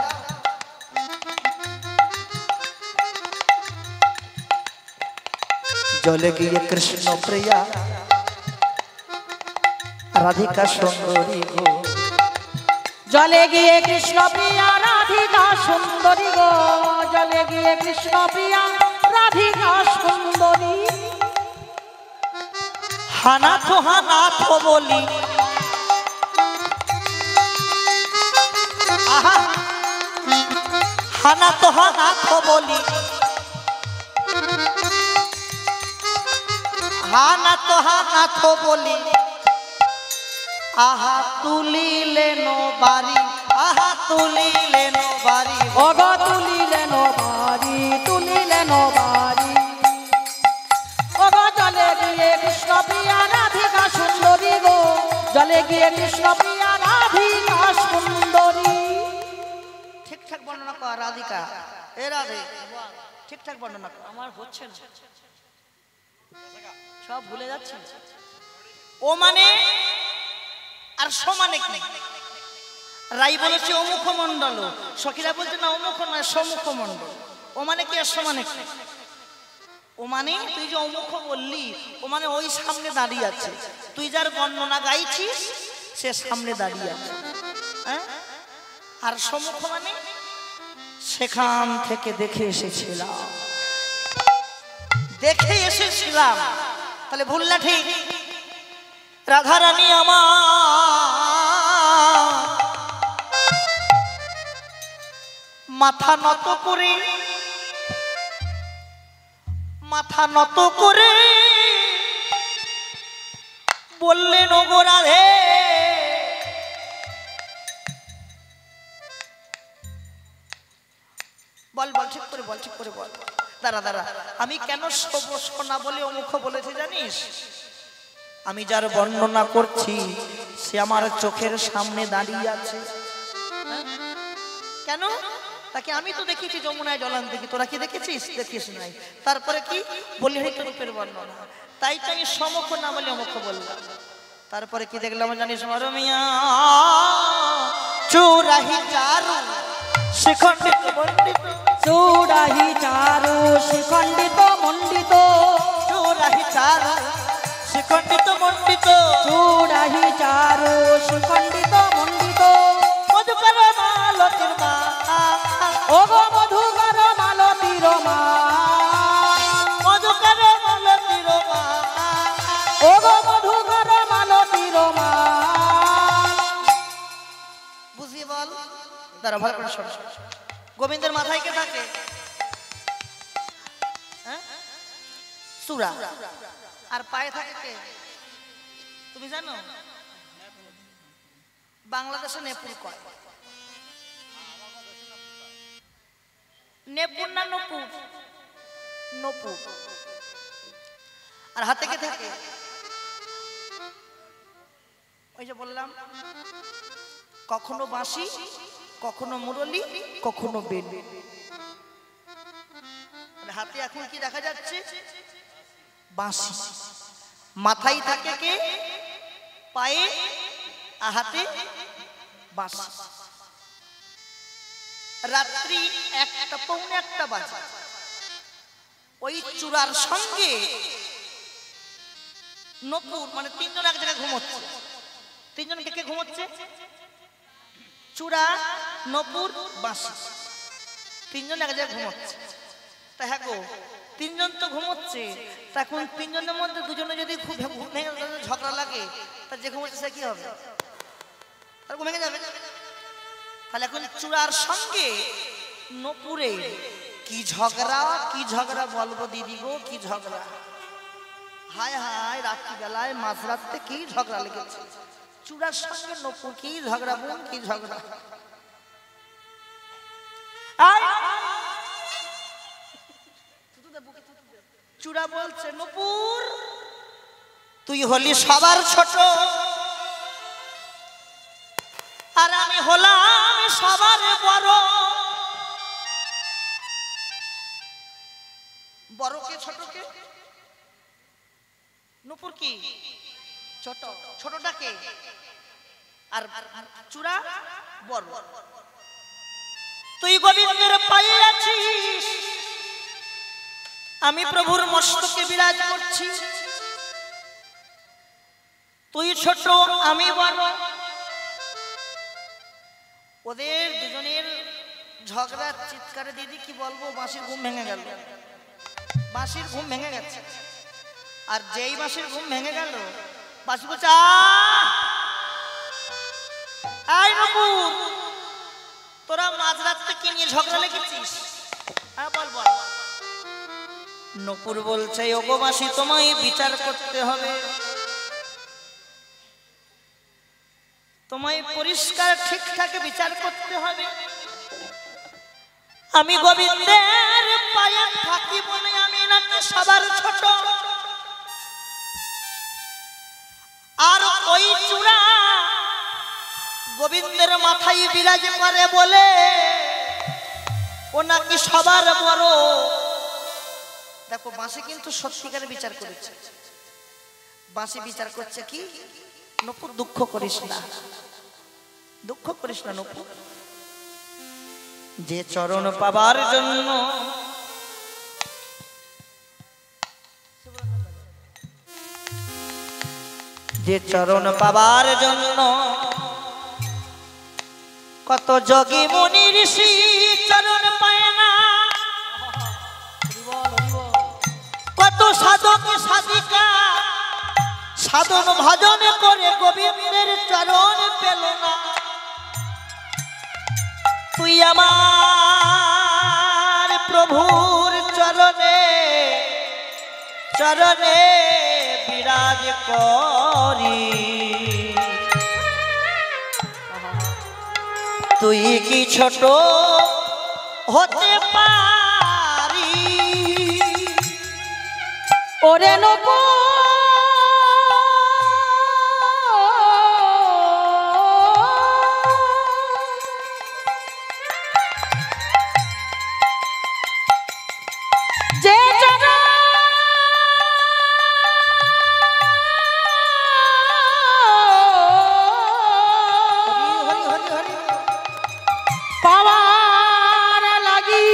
জলে গিয়ে কৃষ্ণ প্রিয়া রাধিকা সুন্দরী গো জলে গিয়ে কৃষ্ণ প্রিয়া রাধিকা সুন্দরী গো জলে গিয়ে কৃষ্ণ প্রিয়া রাধিকা সুন্দরী হানাথ বলি হানা তো বলি, হানা তো বলি, আহা তুলিলেন বাড়ি, আহা তুলিলেন বাড়ি, ওগ তুলিলেন বাড়ি, তুলিলেন বাড়ি। ওগ জলে গিয়ে কৃষ্ণ প্রিয়া রাধিকা সুন্দরী গো, জলে গিয়ে কৃষ্ণ প্রিয়া রাধিকা সুন্দরী। ঠিকঠাক বর্ণনা কর রাধিকা, এ রাধে ঠিকঠাক বর্ণনা কর। আমার হচ্ছে না, সব ভুলে যাচ্ছে। ও মানে আর সমানে কি? রাই বলেছে অমুখ মণ্ডল, সখীরা বলছে না অমুখ নয় সমুখ মণ্ডল। ও মানে কি আর সমানে কি? ও মানে তুই যে অমুখ বললি, ও মানে ওই সামনে দাঁড়িয়ে আছে, তুই যার বর্ণনা গাইছিস সে সামনে দাঁড়িয়ে আছে। হ্যাঁ, আর সমুখ মানে সেখান থেকে দেখে এসেছিলাম, দেখে এসেছিলাম। তাহলে ভুল না ঠিক? রাধারানী আমার মাথা নত করে, মাথা নত করে বললেন ওগো রাধে, বল বল ঠিক করে বল, ঠিক করে বল। দাঁড়া দাঁড়া, আমি কেন সোনা বলে অমুখ বলেছি জানিস? আমি যার বর্ণনা করছি সে আমার চোখের সামনে দাঁড়িয়ে আছে। কেন? তাকে আমি তো দেখেছি যমুনায় জলান্তে, তোরা কি দেখেছিস? দেখিস নাই। তারপরে কি বলি হয়তো রূপের বর্ণনা, তাই তো আমি সমুখ না বলে অমুখ বললাম। তারপরে কি দেখলাম জানিস মারমিয়া? চৌরাহি চারু শিখণ্ডিত মণ্ডিত, চূড়াহি চারু শিখণ্ডিত মণ্ডিত, চৌরাহি চারু শিখণ্ডিত মণ্ডিত, চূড়াহি চারু শিখণ্ডিত মণ্ডিত। মধুকর মালতীর মা, ওগো মধুকর মালতীর মা, মধুকর মালতীর মা, ওগো মধুকর মালতীর মা। বুঝিয়ে বল। দাঁড়া ভালো করে শোন। গোবিন্দের মাথায় কে থাকে? সুরা। আর পায়ে থাকে কে তুমি জানো? বাংলাদেশে নেপুর কয়। নেপুর না নপুর? নপুর। আর হাতে কে থাকে? ওই যে বললাম, কখনো বাঁশি, কখনো মুরলি, কখনো বেল। হাতে এখন কি দেখা যাচ্ছে? বাঁশি। মাথায় থাকে কে? পায়ে, হাতে বাঁশি। রাত্রি 1টা পৌনে 1টা বাজে, ওই চূড়ার সঙ্গে নপুর মানে তিনজন এক জায়গায় ঘুমোচ্ছে। তিনজন কে কে ঘুমোচ্ছে? চূড়া, নপুর, বাঁশি, তিনজন এক জায়গায় ঘুমোচ্ছে। তা হ্যাঁ গো, তিনজন তো ঘুমোচ্ছে, তা এখন তিনজনের মধ্যে দুজনে যদি খুব ভেঙে ঝগড়া লাগে, তা যে ঘুমোচ্ছে সে কি হবে? তার ঘুম ভেঙে যাবে। তাহলে এখন চূড়ার সঙ্গে নপুরে কি ঝগড়া, কি ঝগড়া বলবো দিদি গো, কি ঝগড়া! হায় হায়, রাত্রিবেলায় মাঝরাতে কি ঝগড়া লেগেছে। চূড়ার সঙ্গে নপুর কি ঝগড়া, বোন কি ঝগড়া! চূড়া বলছে নপুর, তুই হলি সবার ছোট, আর আমি হলাম সবার বড়। বড় কে ছোট কে? নপুর কি ছোট, ছোটটা কে? আর চূড়া বড়। তুই গোবিন্দের পায়ে আছিস, আমি প্রভুর মস্তকে বিরাজ করছি। তুই ছোট, আমি বড়। ওদের দুজনের ঝগড়া চিৎকারে দিদি কি বলবো, বাঁশির ঘুম ভেঙে গেল। বাঁশির ঘুম ভেঙে গেছে। আর যেই বাঁশির ঘুম ভেঙে গেল, বাঁশি বলছে আয় নপুর, তোরা মাঝরাতে কি নিয়ে ঝগড়া লেগেছিস? হ্যাঁ বল বল। নপুর বলছে ওগো মাসি তোমায় বিচার করতে হবে, তোমায় পরিষ্কার ঠিকঠাক বিচার করতে হবে। আমি গোবিন্দের পায়ে থাকি বলে আমি নাকি সবার ছোট, আর ওই চূড়া গোবিন্দের মাথায় বিরাজ করে বলে ও নাকি সবার বড়। দেখো বাঁশি কিন্তু সত্যিকারে বিচার করেছে। বাঁশি বিচার করছে কি, নপুর দুঃখ করিস না, দুঃখ করিস না নপুর, যে চরণ পাবার জন্য যে চরণ পাবার জন্য কত যোগী মুনি ঋষি চরণ পায় না, কত সাধক সাধিকা সাধন ভজন করে গোবিন্দের চরণ পেল না। তুই আমার প্রভুর চরণে চরণে বিরাজ করি, তুই কি ছোট হতে পারি? ওরে নপুর যে পাওয়ার লাগি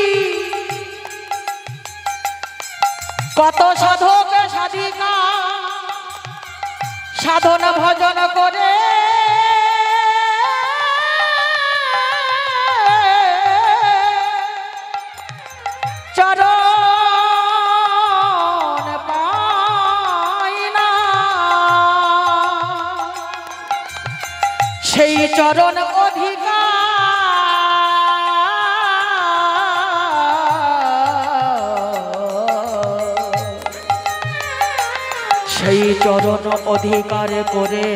কত সাধক সাধিকা সাধন ভজন করে চরণ পায় না, সেই চরণ অধিকার সেই চরণ অধিকার করে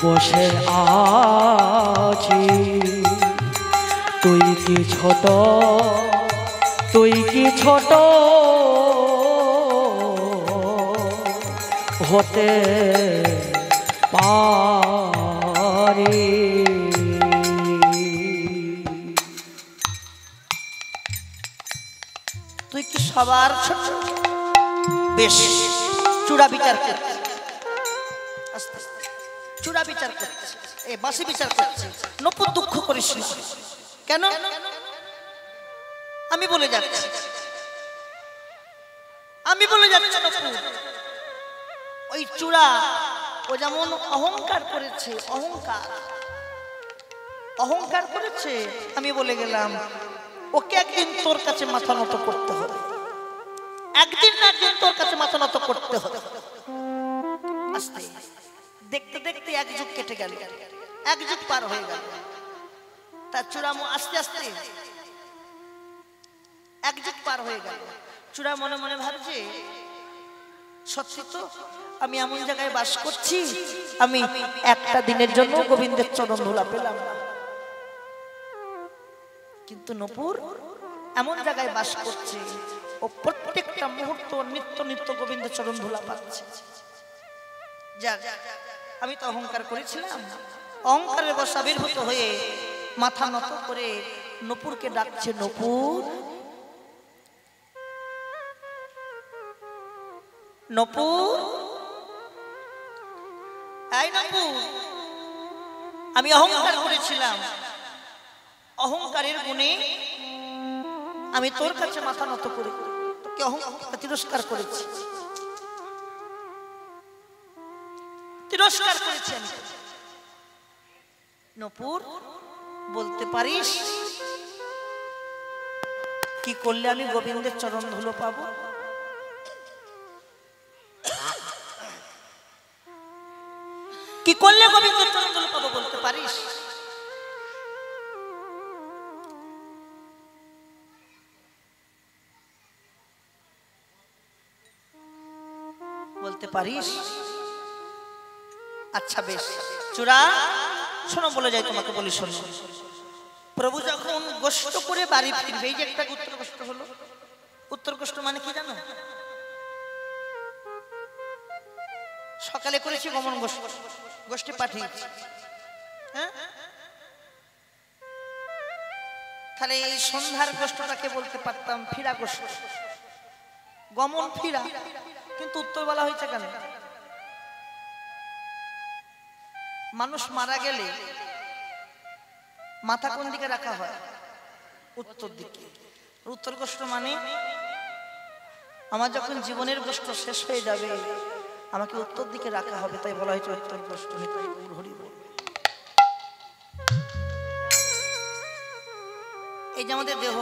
বসে আছি। তুই কি ছোট, তুই কি ছোট হতে পারি? তুই কি সবার ছোট? বেশ, চূড়া বিচার করছে, আস্তে আস্তে চূড়া বিচার করছে, এ বাঁশি বিচার করছে। নপুর দুঃখ করিস না, কেন? আমি বলে যাচ্ছি, আমি বলে যাচ্ছি নপুর, ওই চূড়া ও যেমন অহংকার করেছে, অহংকার অহংকার করেছে, আমি বলে গেলাম ওকে একদিন তোর কাছে মাথা নত করতে হবে, একদিন না একদিন তোর কাছে মাথা নত করতে হবে। আস্তে দেখতে দেখতে এক যুগ কেটে গেল, এক যুগ পার হয়ে গেল। তার চূড়া আস্তে আস্তে এক যুগ পার হয়ে গেল। চূড়া মনে মনে ভাবছে, সত্যি তো আমি এমন জায়গায় বাস করছি, আমি একটা দিনের জন্য গোবিন্দের চরণ ধুলা পেলাম না। কিন্তু নপুর এমন জায়গায় বাস করছে, ও প্রত্যেকটা মুহূর্ত নিত্য নিত্য গোবিন্দের চরণ ধুলা পাচ্ছে। যাক, আমি তো অহংকার করেছিলাম, অহংকারের বশে আবির্ভূত হয়ে মাথা নত করে নপুরকে ডাকছে, নপুর, নপুর, এই নপুর, আমি অহংকার করেছিলাম, অহংকারের গুণে আমি তোর কাছে মাথা নত করে তোকে অহংকার তিরস্কার করেছি, তিরস্কার করেছেন। নপুর, বলতে পারিস কি করলে আমি গোবিন্দের চরণ ধুলো পাবো? কি করলে গোবিন্দের চরণ ধুলো পাবো বলতে পারিস? বলতে পারিস? আচ্ছা বেশ চূড়া শোনো, বলে যাই তোমাকে, বলি শোনো। প্রভু যখন গোষ্ঠ করে বাড়ি ফিরবে, এই যে একটা উত্তর গোষ্ঠ হলো, উত্তর গোষ্ঠ মানে কি জানো? সকালে করেছি গমন গোষ্ঠী পাঠিয়েছি, হ্যাঁ? তাহলে এই সন্ধ্যার গোষ্ঠটাকে বলতে পারতাম ফিরা গোষ্ঠ, গমন ফিরা, কিন্তু উত্তর বলা হয়েছে কেন? মানুষ মারা গেলে মাথা কোন দিকে রাখা হয়? উত্তর দিকে। উত্তর গোষ্ঠ মানে আমার যখন জীবনের গোষ্ঠ শেষ হয়ে যাবে আমাকে উত্তর দিকে রাখা হবে, তাই বলা হয়েছে উত্তর গোষ্ঠ। এই যে আমাদের দেহ,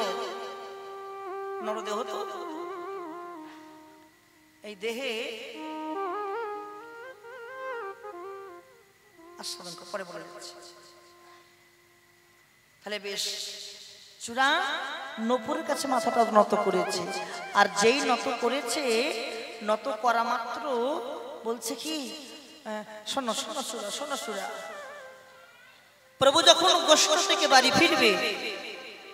নরদেহ, তো এই দেহে আস্বাদন পরে বলে যাচ্ছে। তাহলে বেশ চূড়া নপুরের কাছে মাথাটা নত করেছে, আর যেই নত করেছে, নত করা মাত্র বলছে কি, শোনো শোনো চূড়া, শোনো চূড়া, প্রভু যখন গোষ্ঠ থেকে বাড়ি ফিরবে,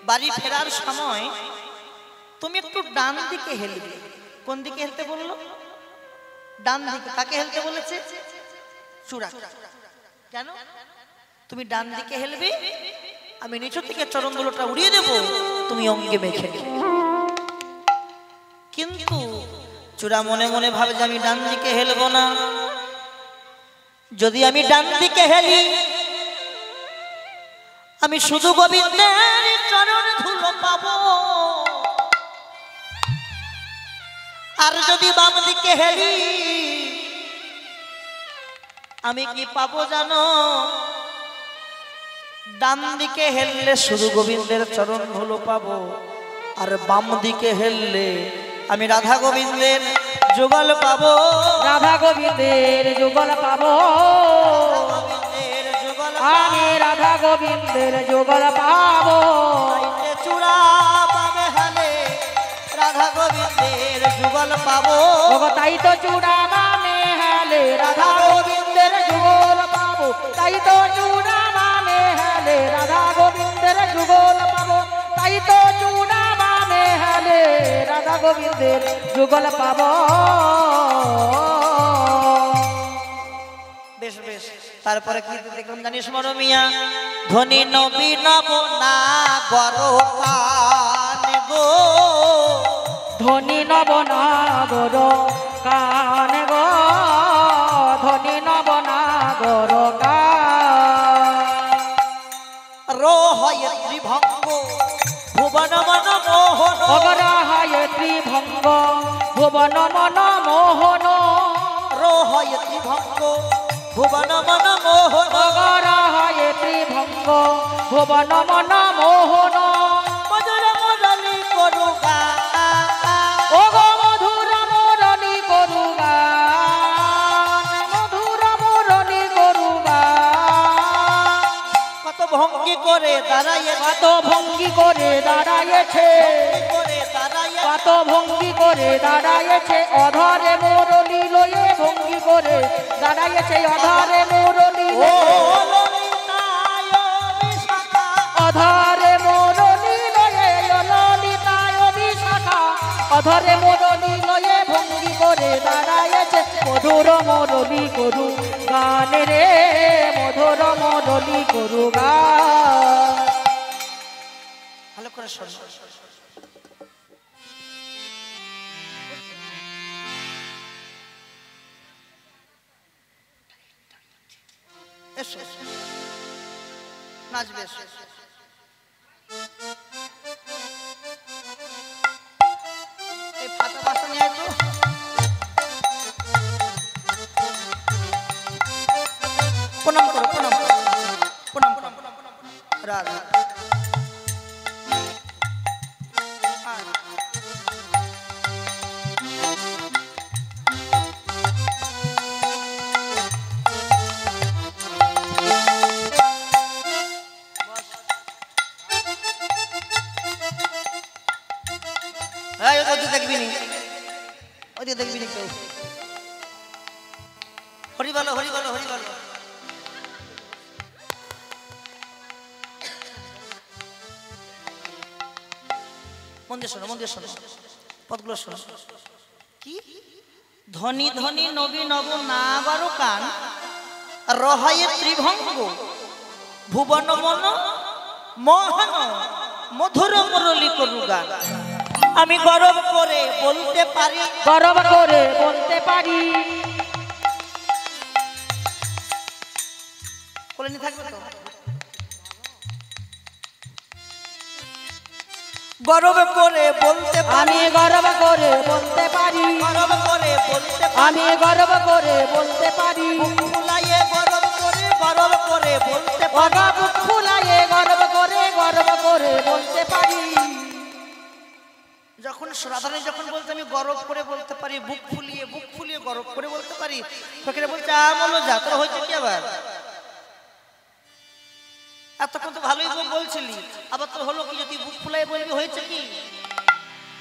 বাড়ি ফেরার সময় তুমি একটু ডান দিকে হেলবে। কোন দিকে হেলতে বললো? ডান দিকে। কাকে হেলতে বলেছে? চূড়া। কেন? তুমি ডান দিকে হেলবে, আমি নিচু থেকে চরণ ধুলোটা উড়িয়ে দেব, তুমি অঙ্গে মেখে নেবে। কিন্তু চূড়া মনে মনে ভাবে যে আমি ডান দিকে হেলবো না, যদি আমি ডান দিকে হেলি আমি শুধু গোবিন্দের চরণ ধুলো পাবো, আর যদি বাম দিকে হেলি আমি কি পাবো জানো? ডান দিকে হেললে শুধু গোবিন্দের চরণ ধুলো পাবো, আর বাম দিকে হেললে আমি রাধা গোবিন্দের যুগল পাবো। রাধা গোবিন্দের যুগল পাবো, আমি রাধা গোবিন্দের যুগল পাবো। চূড়া পাবে হালে রাধা গোবিন্দের যুগল পাবো, তাই তো চূড়া বামে হেলে রাধা গোবিন্দের যুগল পাবো, তাই তো চূড়া বামে হেলে রাধা গোবিন্দের যুগল পাবো, তাই তো চূড়া বামে হেলে রাধা গোবিন্দের যুগল পাবো। বেশ বেশ, তারপরে কি দেখলাম জানিস মরমিয়া? ধনী নবী নব না গরো কান গো, ধনী নব নাগর কান গো, ধনী নব নাগর কান। রোহয় ত্রিভঙ্গ ভুবন মন মোহন, অগরাহায় ত্রিভঙ্গ ভুবন মন মোহন, রোহয় ত্রিভঙ্গ ভুবন মন মোহন, অগরাহায় ত্রিভঙ্গ ভুবন মন মোহন। মধুর মুরলী করু গান, ও গো মধুর মুরলী করু গান, মধুর মুরলী করু গান। কত ভঙ্গি করে দাঁড়াইয়ে, কত ভঙ্গি করে দাঁড়াইছে, কত ভঙ্গি করে দাঁড়াইছে, অধরে মুরলী লয়ে ভঙ্গি করে দাঁড়াইছে, অধরে মুরলী অধরে মুরলী লয়ে ললিতায় বিশাখা, অধরে মুরলী লয়ে ভঙ্গি করে দাঁড়াইছে, মধুর মুরলী করু গান রে, মধুর মুরলী করু গান। ভালো করে শোন। এসো নাচবে, এসো। এই ফাটা বাসা নিয়ে আয় তো। প্রণাম করো, প্রণাম করো, প্রণাম করো। রাধা দেখবি নি, ওই দেখবি নি কেউ। বলো, হরি বলো, হরি বলো। মন দিয়ে শোনো, মন দিয়ে শোনো, পদগুলো শোনো। কি ধনী ধনী নবী নব নাগর কান রহায়ে ত্রিভঙ্গ ভুবন মন মোহন মধুর মুরলী করু গান। আমি গর্ব করে বলতে পারি, গর্ব করে বলতে পারি। কোলেনি থাকবে তো? গর্ব করে বলতে পারি, আমি গর্ব করে বলতে পারি, গর্ব করে বলতে পারি, আমি গর্ব করে বলতে পারি, ফুলাইয়ে গর্ব করে বলতে পারি, বুক ফুলাইয়ে গর্ব করে বলতে পারি। যখন রাধারানী যখন বলতে আমি গর্ব করে বলতে পারি, বুক ফুলিয়ে গর্ব করে বলতে পারি, ফকিরা বলছে আমলো যা, তোর হয়েছে কি আবার? এতক্ষণ তো ভালোই বলছিলি, আবার তোর হলো কি? যদি বুক ফুলাই বলবি হয়েছে কি?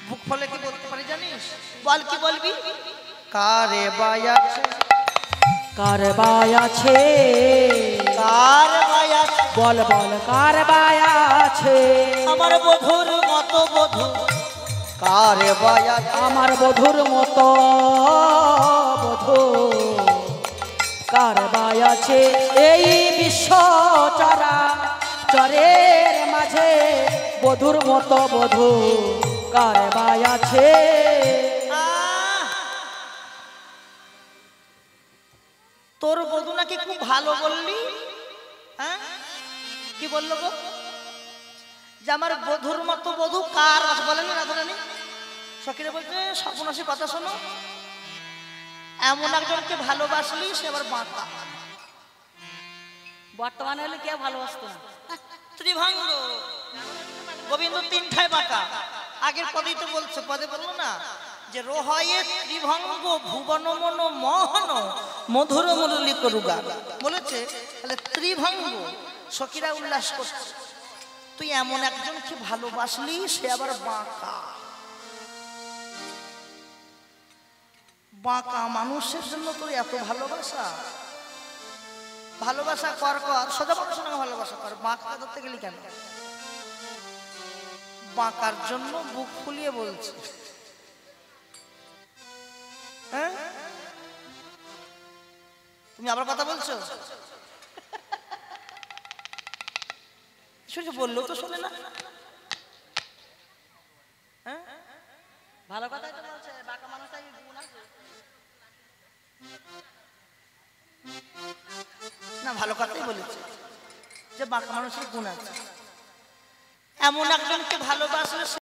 বুক ফুলে কি বলতে পারি জানিস? বল, কি বলবি? কারে বায়াছে, কার বাই আছে, কার বায়াছে, বল বল কার বাই আছে, আমার বধুর মতো বধু কারে বায়াছে, আমার বধুর মতো বধু কার বাই আছে। এই বিশ্ব চরা চরের মাঝে বধুর মতো বধু কার বাই আছে। তোর বধু নাকি খুব ভালো বললি? হ্যাঁ, কি বললো গো? যে আমার বধুর মতো বধু কার আছে বলেন রাধারানী। সখীরা বলছে সর্বনাশী কথা শোনো, এমন একজনকে ভালোবাসলি সে আবার বাঁকা। বর্তমানে হলে কে ভালোবাসতো না? ত্রিভঙ্গ গোবিন্দ তিনটায় বাঁকা। আগের পদেই তো বলছে, পদে বললো না যে রোহায়ে ত্রিভঙ্গ ভুবন মন মোহন মধুর মুরলী করু গান বলেছে। তাহলে ত্রিভঙ্গ সখীরা উল্লাস করছে, তুই এমন একজনকে ভালোবাসলি সে আবার বাঁকা। বাঁকা মানুষের জন্য তোর এত ভালোবাসা? ভালোবাসা কর কর, সোজা মানুষের সঙ্গে ভালোবাসা কর, বাঁকা ধরতে গেলি কেন? বাঁকার জন্য বুক ফুলিয়ে বলছে। হ্যাঁ, তুমি আবার কথা বলছো? বললেও তো শোনে না। হ্যাঁ, ভালো কথাই তো বলছে, বাঁকা মানুষটাই গুণ আছে। না, ভালো কথাই বলেছে যে বাঁকা মানুষের গুণ আছে। এমন একজনকে ভালোবাসলে